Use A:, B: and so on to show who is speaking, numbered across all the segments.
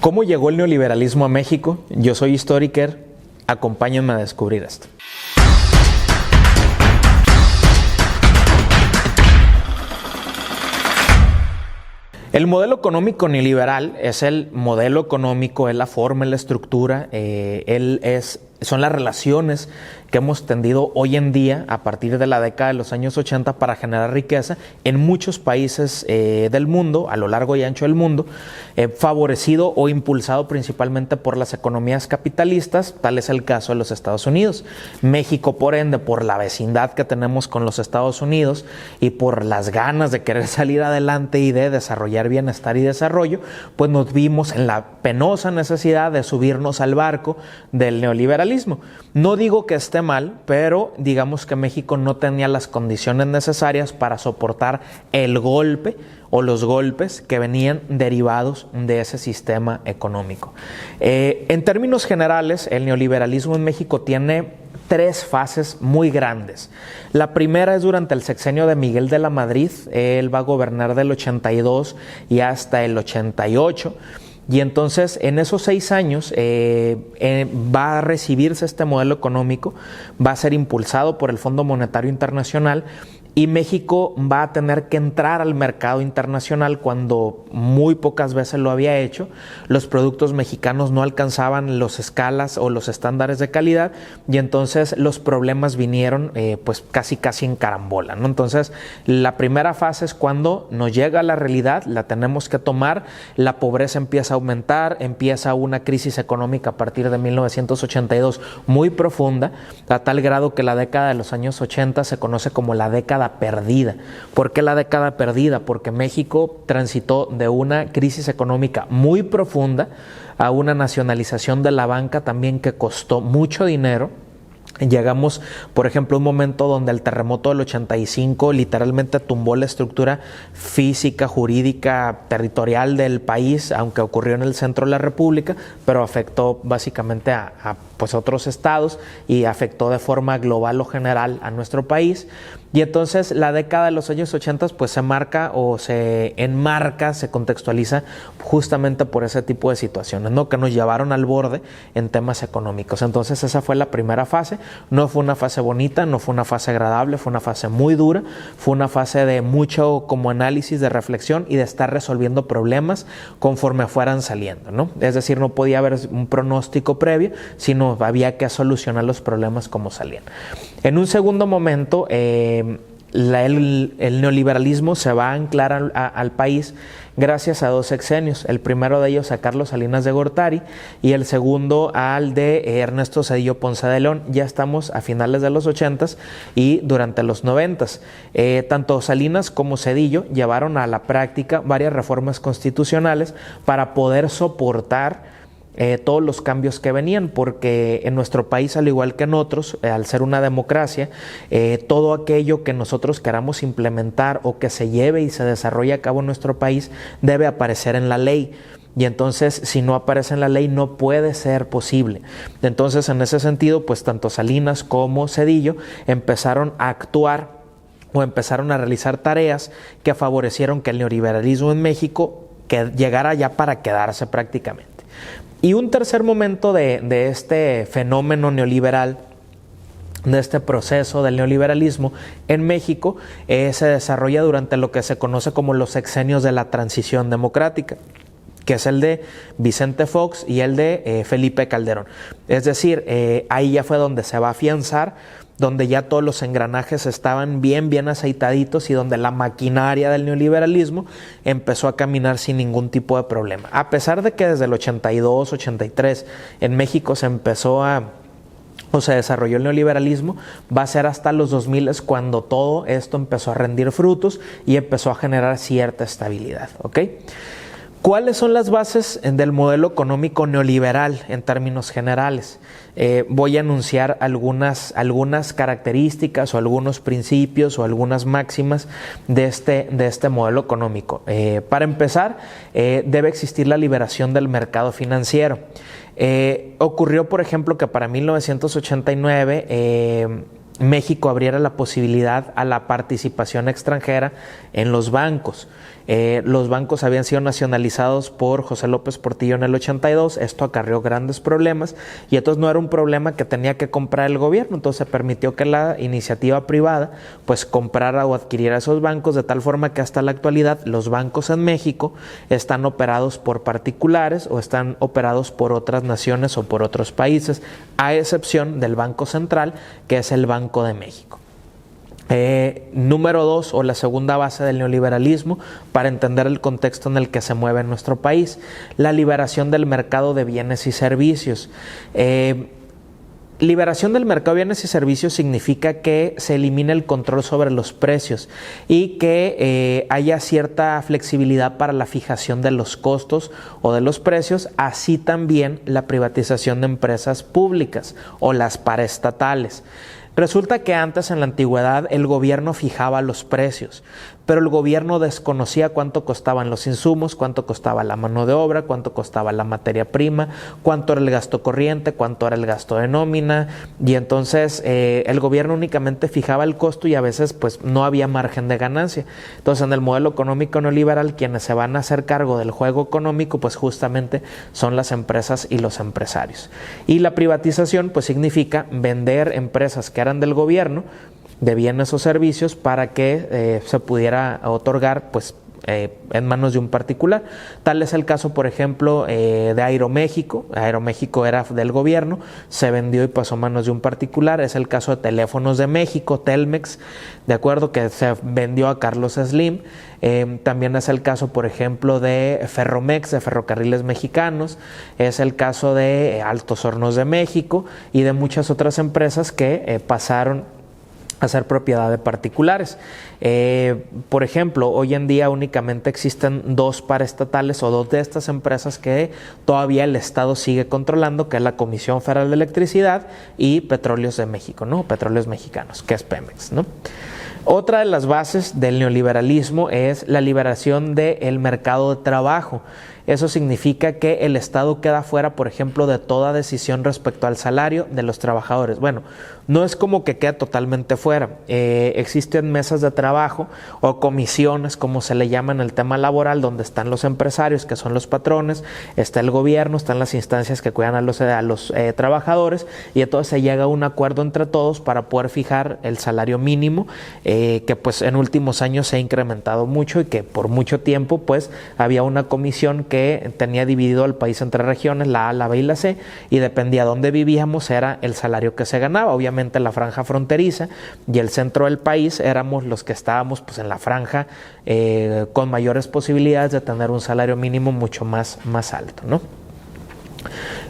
A: ¿Cómo llegó el neoliberalismo a México? Yo soy Historiker, acompáñenme a descubrir esto. El modelo económico neoliberal es el modelo económico, es la forma, es la estructura, son las relaciones que hemos tendido hoy en día a partir de la década de los años 80 para generar riqueza en muchos países del mundo, a lo largo y ancho del mundo, favorecido o impulsado principalmente por las economías capitalistas, tal es el caso de los Estados Unidos. México, por ende, por la vecindad que tenemos con los Estados Unidos y por las ganas de querer salir adelante y de desarrollar bienestar y desarrollo, pues nos vimos en la penosa necesidad de subirnos al barco del neoliberalismo. No digo que esté mal, pero digamos que México no tenía las condiciones necesarias para soportar el golpe o los golpes que venían derivados de ese sistema económico. En términos generales, el neoliberalismo en México tiene tres fases muy grandes. La primera es durante el sexenio de Miguel de la Madrid. Él va a gobernar del 82 y hasta el 88. Y entonces en esos 6 años va a recibirse este modelo económico, va a ser impulsado por el Fondo Monetario Internacional y México va a tener que entrar al mercado internacional cuando muy pocas veces lo había hecho. Los productos mexicanos no alcanzaban los escalas o los estándares de calidad y entonces los problemas vinieron pues casi en carambola, ¿no? Entonces la primera fase es cuando nos llega la realidad, la tenemos que tomar, la pobreza empieza a aumentar, empieza una crisis económica a partir de 1982 muy profunda, a tal grado que la década de los años 80 se conoce como la década perdida. ¿Por qué la década perdida? Porque México transitó de una crisis económica muy profunda a una nacionalización de la banca también que costó mucho dinero. Llegamos, por ejemplo, a un momento donde el terremoto del 85 literalmente tumbó la estructura física, jurídica, territorial del país, aunque ocurrió en el centro de la República, pero afectó básicamente a otros estados y afectó de forma global o general a nuestro país. Y entonces la década de los años 80 pues se marca o se enmarca, se contextualiza justamente por ese tipo de situaciones, ¿no? Que nos llevaron al borde en temas económicos. Entonces esa fue la primera fase. No fue una fase bonita, no fue una fase agradable, fue una fase muy dura, fue una fase de mucho como análisis, de reflexión y de estar resolviendo problemas conforme fueran saliendo, ¿no? Es decir, no podía haber un pronóstico previo, sino había que solucionar los problemas como salían. En un segundo momento, el neoliberalismo se va a anclar al país gracias a 2 sexenios. El primero de ellos a Carlos Salinas de Gortari y el segundo al de Ernesto Zedillo Ponce de León. Ya estamos a finales de los 80s y durante los 90s. Tanto Salinas como Zedillo llevaron a la práctica varias reformas constitucionales para poder soportar todos los cambios que venían, porque en nuestro país, al igual que en otros, al ser una democracia, todo aquello que nosotros queramos implementar o que se lleve y se desarrolle a cabo en nuestro país debe aparecer en la ley. Y entonces, si no aparece en la ley, no puede ser posible. Entonces, en ese sentido, pues tanto Salinas como Zedillo empezaron a actuar o empezaron a realizar tareas que favorecieron que el neoliberalismo en México que llegara ya para quedarse prácticamente. Y un tercer momento de este fenómeno neoliberal, de este proceso del neoliberalismo en México, se desarrolla durante lo que se conoce como los sexenios de la transición democrática, que es el de Vicente Fox y el de Felipe Calderón. Es decir, ahí ya fue donde se va a afianzar, donde ya todos los engranajes estaban bien aceitaditos y donde la maquinaria del neoliberalismo empezó a caminar sin ningún tipo de problema. A pesar de que desde el 82, 83 en México se desarrolló el neoliberalismo, va a ser hasta los 2000 cuando todo esto empezó a rendir frutos y empezó a generar cierta estabilidad, ¿ok? ¿Cuáles son las bases del modelo económico neoliberal en términos generales? Voy a anunciar algunas características o algunos principios o algunas máximas de este modelo económico. Para empezar, debe existir la liberación del mercado financiero. Ocurrió, por ejemplo, que para 1989 México abriera la posibilidad a la participación extranjera en los bancos. Los bancos habían sido nacionalizados por José López Portillo en el 82, esto acarreó grandes problemas y entonces no era un problema que tenía que comprar el gobierno, entonces se permitió que la iniciativa privada pues comprara o adquiriera esos bancos, de tal forma que hasta la actualidad los bancos en México están operados por particulares o están operados por otras naciones o por otros países, a excepción del Banco Central, que es el Banco de México. Número 2, o la segunda base del neoliberalismo, para entender el contexto en el que se mueve nuestro país, la liberación del mercado de bienes y servicios. Liberación del mercado de bienes y servicios significa que se elimina el control sobre los precios y que haya cierta flexibilidad para la fijación de los costos o de los precios, así también la privatización de empresas públicas o las paraestatales. Resulta que antes, en la antigüedad, el gobierno fijaba los precios, pero el gobierno desconocía cuánto costaban los insumos, cuánto costaba la mano de obra, cuánto costaba la materia prima, cuánto era el gasto corriente, cuánto era el gasto de nómina, y entonces el gobierno únicamente fijaba el costo y a veces pues no había margen de ganancia. Entonces, en el modelo económico neoliberal, quienes se van a hacer cargo del juego económico pues justamente son las empresas y los empresarios. Y la privatización pues significa vender empresas que eran del gobierno, de bienes o servicios, para que se pudiera otorgar pues en manos de un particular. Tal es el caso, por ejemplo, de Aeroméxico. Aeroméxico era del gobierno, se vendió y pasó a manos de un particular. Es el caso de Teléfonos de México, Telmex, de acuerdo, que se vendió a Carlos Slim. También es el caso, por ejemplo, de Ferromex, de Ferrocarriles Mexicanos. Es el caso de Altos Hornos de México y de muchas otras empresas que pasaron a ser propiedad de particulares. Por ejemplo, hoy en día únicamente existen 2 paraestatales o 2 de estas empresas que todavía el Estado sigue controlando, que es la Comisión Federal de Electricidad y Petróleos de México, ¿no? Petróleos Mexicanos, que es Pemex, ¿no? Otra de las bases del neoliberalismo es la liberación del mercado de trabajo. Eso significa que el Estado queda fuera, por ejemplo, de toda decisión respecto al salario de los trabajadores. Bueno, no es como que quede totalmente fuera. Existen mesas de trabajo o comisiones, como se le llama en el tema laboral, donde están los empresarios, que son los patrones, está el gobierno, están las instancias que cuidan a los trabajadores, y entonces se llega a un acuerdo entre todos para poder fijar el salario mínimo, que pues en últimos años se ha incrementado mucho y que por mucho tiempo pues había una comisión que tenía dividido al país entre regiones, la A, la B y la C, y dependía de dónde vivíamos era el salario que se ganaba. Obviamente la franja fronteriza y el centro del país éramos los que estábamos pues en la franja con mayores posibilidades de tener un salario mínimo mucho más alto, ¿no?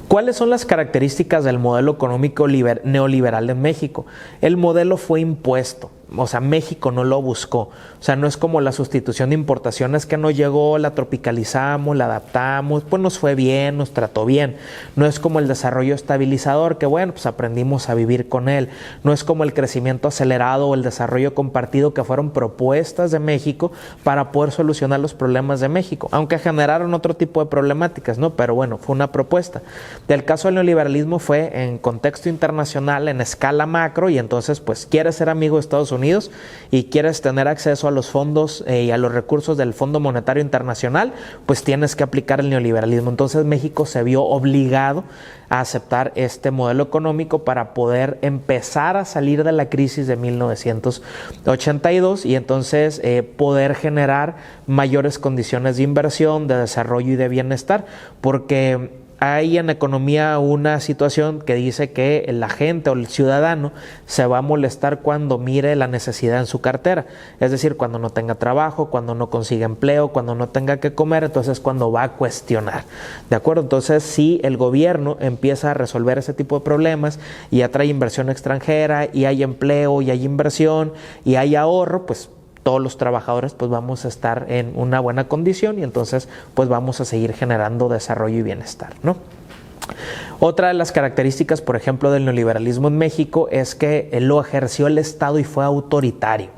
A: ¿Cuáles son las características del modelo económico neoliberal en México? El modelo fue impuesto. O sea, México no lo buscó. O sea, no es como la sustitución de importaciones que nos llegó, la tropicalizamos, la adaptamos, pues nos fue bien, nos trató bien. No es como el desarrollo estabilizador, que bueno, pues aprendimos a vivir con él. No es como el crecimiento acelerado o el desarrollo compartido, que fueron propuestas de México para poder solucionar los problemas de México, aunque generaron otro tipo de problemáticas, ¿no? Pero bueno, fue una propuesta. El caso del neoliberalismo fue en contexto internacional, en escala macro, y entonces pues quieres ser amigo de Estados Unidos y quieres tener acceso a los fondos y a los recursos del Fondo Monetario Internacional, pues tienes que aplicar el neoliberalismo. Entonces México se vio obligado a aceptar este modelo económico para poder empezar a salir de la crisis de 1982 y entonces poder generar mayores condiciones de inversión, de desarrollo y de bienestar, porque hay en economía una situación que dice que la gente o el ciudadano se va a molestar cuando mire la necesidad en su cartera, es decir, cuando no tenga trabajo, cuando no consiga empleo, cuando no tenga que comer, entonces cuando va a cuestionar, ¿de acuerdo? Entonces, si el gobierno empieza a resolver ese tipo de problemas y atrae inversión extranjera y hay empleo y hay inversión y hay ahorro, pues todos los trabajadores pues vamos a estar en una buena condición y entonces pues vamos a seguir generando desarrollo y bienestar, ¿no? Otra de las características, por ejemplo, del neoliberalismo en México es que lo ejerció el Estado y fue autoritario.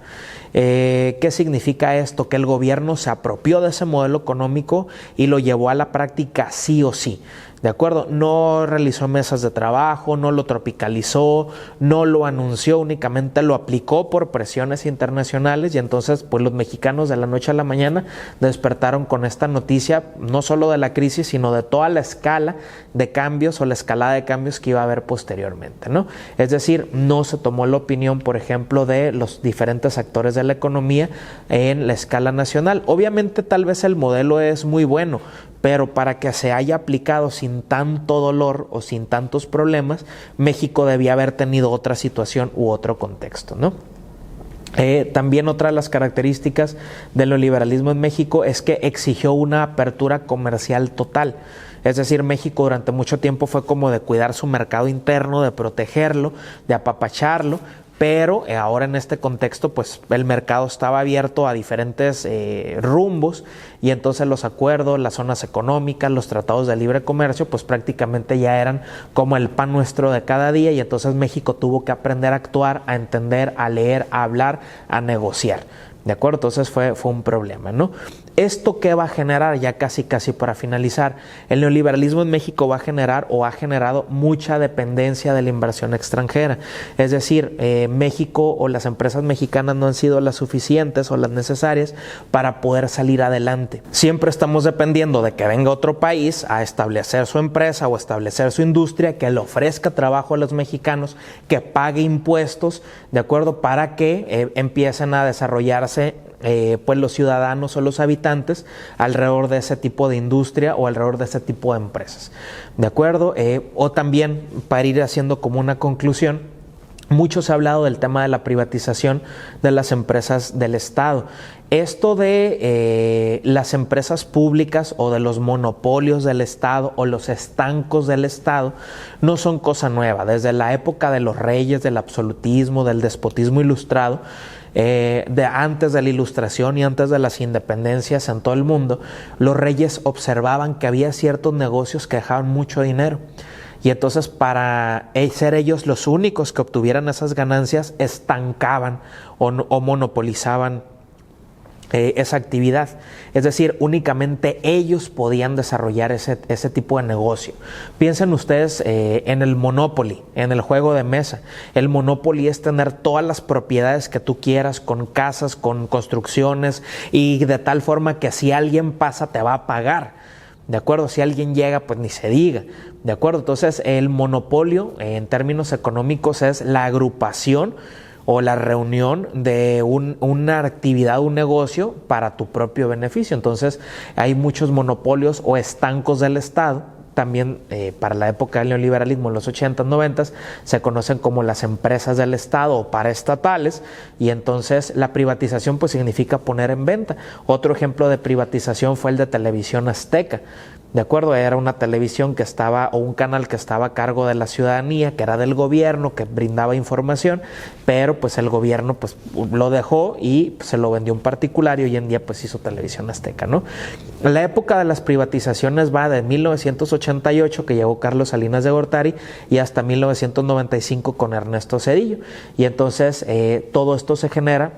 A: ¿Qué significa esto? Que el gobierno se apropió de ese modelo económico y lo llevó a la práctica sí o sí. ¿De acuerdo? No realizó mesas de trabajo, no lo tropicalizó, no lo anunció, únicamente lo aplicó por presiones internacionales, y entonces pues los mexicanos de la noche a la mañana despertaron con esta noticia, no solo de la crisis, sino de toda la escala de cambios o la escalada de cambios que iba a haber posteriormente, ¿no? Es decir, no se tomó la opinión, por ejemplo, de los diferentes actores de la economía en la escala nacional. Obviamente tal vez el modelo es muy bueno, pero para que se haya aplicado sin tanto dolor o sin tantos problemas, México debía haber tenido otra situación u otro contexto, ¿no? También otra de las características del neoliberalismo en México es que exigió una apertura comercial total. Es decir, México durante mucho tiempo fue como de cuidar su mercado interno, de protegerlo, de apapacharlo, pero ahora en este contexto pues el mercado estaba abierto a diferentes rumbos, y entonces los acuerdos, las zonas económicas, los tratados de libre comercio pues prácticamente ya eran como el pan nuestro de cada día, y entonces México tuvo que aprender a actuar, a entender, a leer, a hablar, a negociar. ¿De acuerdo? Entonces fue un problema, ¿no? ¿Esto qué va a generar? Ya casi para finalizar, el neoliberalismo en México va a generar o ha generado mucha dependencia de la inversión extranjera. Es decir, México o las empresas mexicanas no han sido las suficientes o las necesarias para poder salir adelante. Siempre estamos dependiendo de que venga otro país a establecer su empresa o establecer su industria, que le ofrezca trabajo a los mexicanos, que pague impuestos, ¿de acuerdo? Para que empiecen a desarrollarse pues los ciudadanos o los habitantes alrededor de ese tipo de industria o alrededor de ese tipo de empresas, ¿de acuerdo? O también, para ir haciendo como una conclusión, mucho se ha hablado del tema de la privatización de las empresas del Estado. Esto de las empresas públicas o de los monopolios del Estado o los estancos del Estado no son cosa nueva. Desde la época de los reyes, del absolutismo, del despotismo ilustrado, de antes de la Ilustración y antes de las independencias en todo el mundo, los reyes observaban que había ciertos negocios que dejaban mucho dinero. Y entonces, para ser ellos los únicos que obtuvieran esas ganancias, estancaban o monopolizaban esa actividad. Es decir, únicamente ellos podían desarrollar ese tipo de negocio. Piensen ustedes en el Monopoly, en el juego de mesa. El Monopoly es tener todas las propiedades que tú quieras, con casas, con construcciones, y de tal forma que si alguien pasa te va a pagar. ¿De acuerdo? Si alguien llega, pues ni se diga. ¿De acuerdo? Entonces, el monopolio, en términos económicos, es la agrupación o la reunión de una actividad, un negocio para tu propio beneficio. Entonces, hay muchos monopolios o estancos del Estado. También para la época del neoliberalismo, en los 80s, 90s, se conocen como las empresas del Estado o paraestatales, y entonces la privatización pues significa poner en venta. Otro ejemplo de privatización fue el de Televisión Azteca. ¿De acuerdo? Era una televisión que estaba, o un canal que estaba a cargo de la ciudadanía, que era del gobierno, que brindaba información, pero pues el gobierno pues lo dejó y pues, se lo vendió un particular, y hoy en día pues hizo Televisión Azteca, ¿no? La época de las privatizaciones va de 1988, que llegó Carlos Salinas de Gortari, y hasta 1995 con Ernesto Zedillo. Y entonces todo esto se genera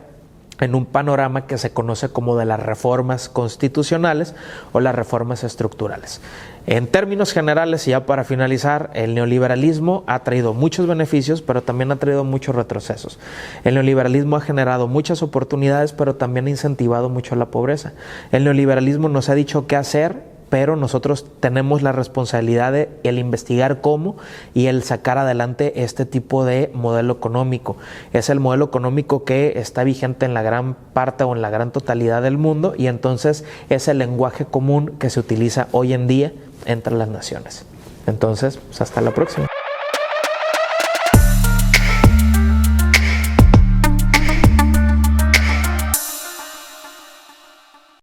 A: en un panorama que se conoce como de las reformas constitucionales o las reformas estructurales. En términos generales, y ya para finalizar, el neoliberalismo ha traído muchos beneficios, pero también ha traído muchos retrocesos. El neoliberalismo ha generado muchas oportunidades, pero también ha incentivado mucho la pobreza. El neoliberalismo nos ha dicho qué hacer, pero nosotros tenemos la responsabilidad de el investigar cómo y el sacar adelante este tipo de modelo económico. Es el modelo económico que está vigente en la gran parte o en la gran totalidad del mundo, y entonces es el lenguaje común que se utiliza hoy en día entre las naciones. Entonces, pues hasta la próxima.